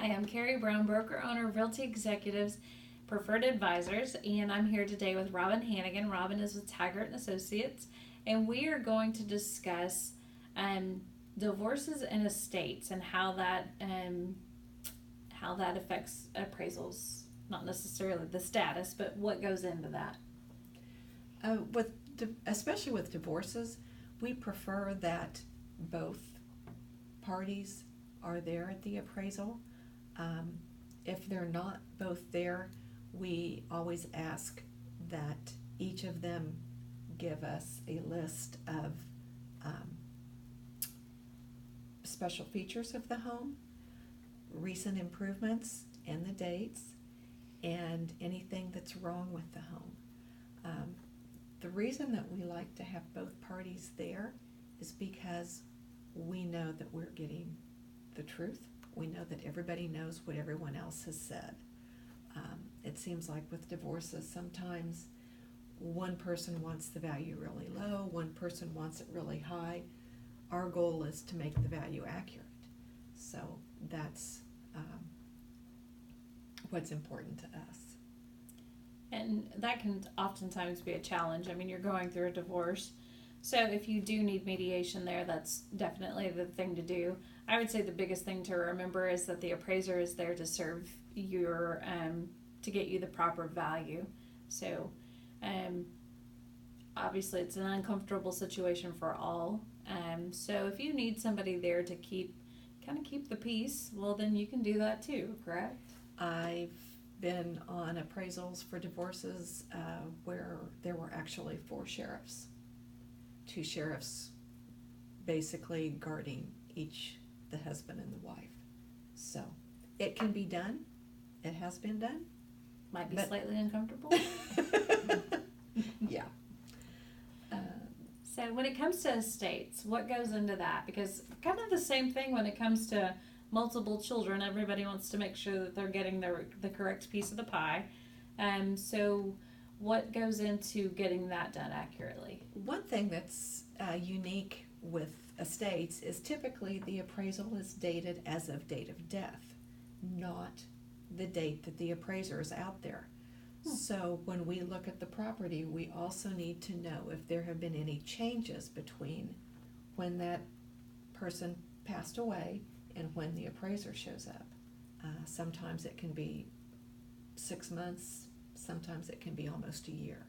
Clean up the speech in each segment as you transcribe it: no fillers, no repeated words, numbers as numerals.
Hi, I'm Carrie Brown, broker owner of Realty Executives Preferred Advisors, and I'm here today with Robin Hannigan. Robin is with Taggart and Associates, and we are going to discuss divorces and estates and how that affects appraisals. Not necessarily the status, but what goes into that. Especially with divorces, we prefer that both parties are there at the appraisal. If they're not both there, we always ask that each of them give us a list of special features of the home, recent improvements and the dates, and anything that's wrong with the home. The reason that we like to have both parties there is because we know that we're getting the truth. We know that everybody knows what everyone else has said. It seems like with divorces, sometimes one person wants the value really low, one person wants it really high. Our goal is to make the value accurate. So that's what's important to us. And that can oftentimes be a challenge. I mean, you're going through a divorce. So if you do need mediation there, that's definitely the thing to do. I would say the biggest thing to remember is that the appraiser is there to serve your, to get you the proper value. So obviously it's an uncomfortable situation for all. So if you need somebody there to keep the peace, well then you can do that too, correct? I've been on appraisals for divorces where there were actually 4 sheriffs. 2 sheriffs basically guarding each, the husband and the wife. So it can be done. It has been done. Might be slightly uncomfortable. Yeah. So when it comes to estates, what goes into that? Because kind of the same thing when it comes to multiple children. Everybody wants to make sure that they're getting the correct piece of the pie. So what goes into getting that done accurately? One thing that's unique with estates is typically the appraisal is dated as of date of death, not the date that the appraiser is out there. So when we look at the property, we also need to know if there have been any changes between when that person passed away and when the appraiser shows up. Sometimes it can be 6 months, sometimes it can be almost a year.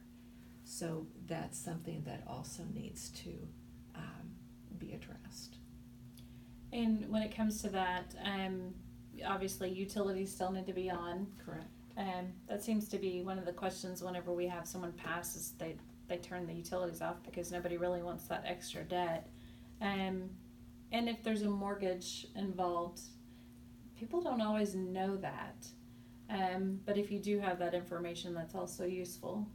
So that's something that also needs to be addressed. And when it comes to that, obviously utilities still need to be on. Correct. That seems to be one of the questions whenever we have someone pass is they turn the utilities off because nobody really wants that extra debt. And if there's a mortgage involved, people don't always know that. But if you do have that information, that's also useful.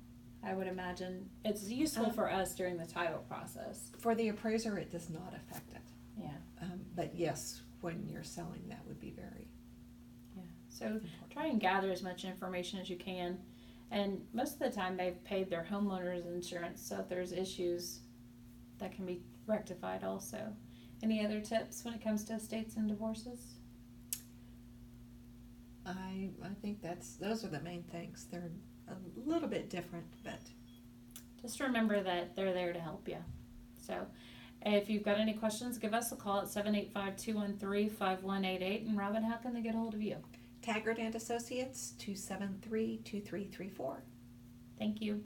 I would imagine it's useful for us during the title process. For the appraiser, it does not affect it. Yeah. But yes, when you're selling, that would be very So important. try and gather as much information as you can. And most of the time they've paid their homeowner's insurance, so if there's issues, that can be rectified also. Any other tips when it comes to estates and divorces? I think those are the main things. They're a little bit different, but Just remember that they're there to help you. So if you've got any questions, give us a call at 785-213-5188. And Robin, how can they get a hold of you? Taggart and Associates, 273-2334. Thank you.